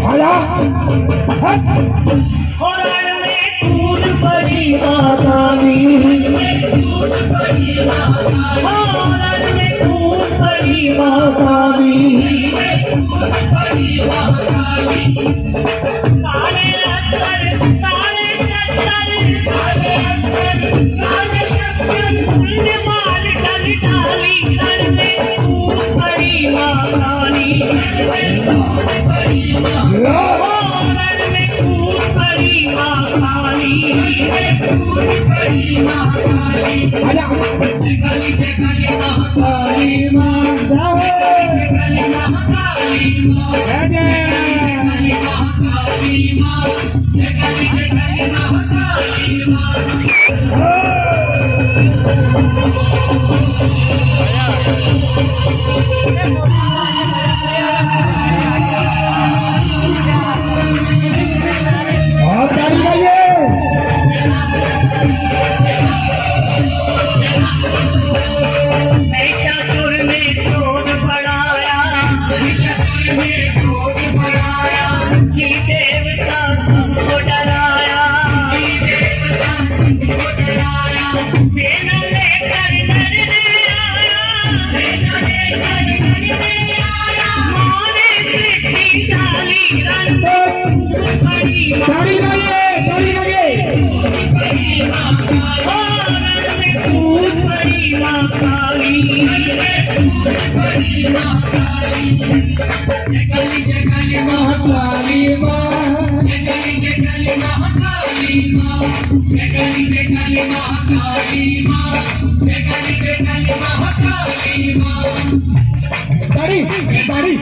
आया हरण में कूद पड़ी मातानी, हरण में कूद पड़ी मातानी, काले लश्कर माल डल डाली, रण में कूद पड़ी मातानी, हरण में कूद पड़ी मातानी, आया काली मां जावे और ताली बजाइए महिषासुर ने क्रोध बढ़ाया, कि देवता सबको डराया, सेना लेकर लड़ने आया, मारे सृष्टि डाली, रण पड़ी ताली बजाइए ताली बजाइए रण में कूद पड़ी मां काली, महाकाली मां ताली ताली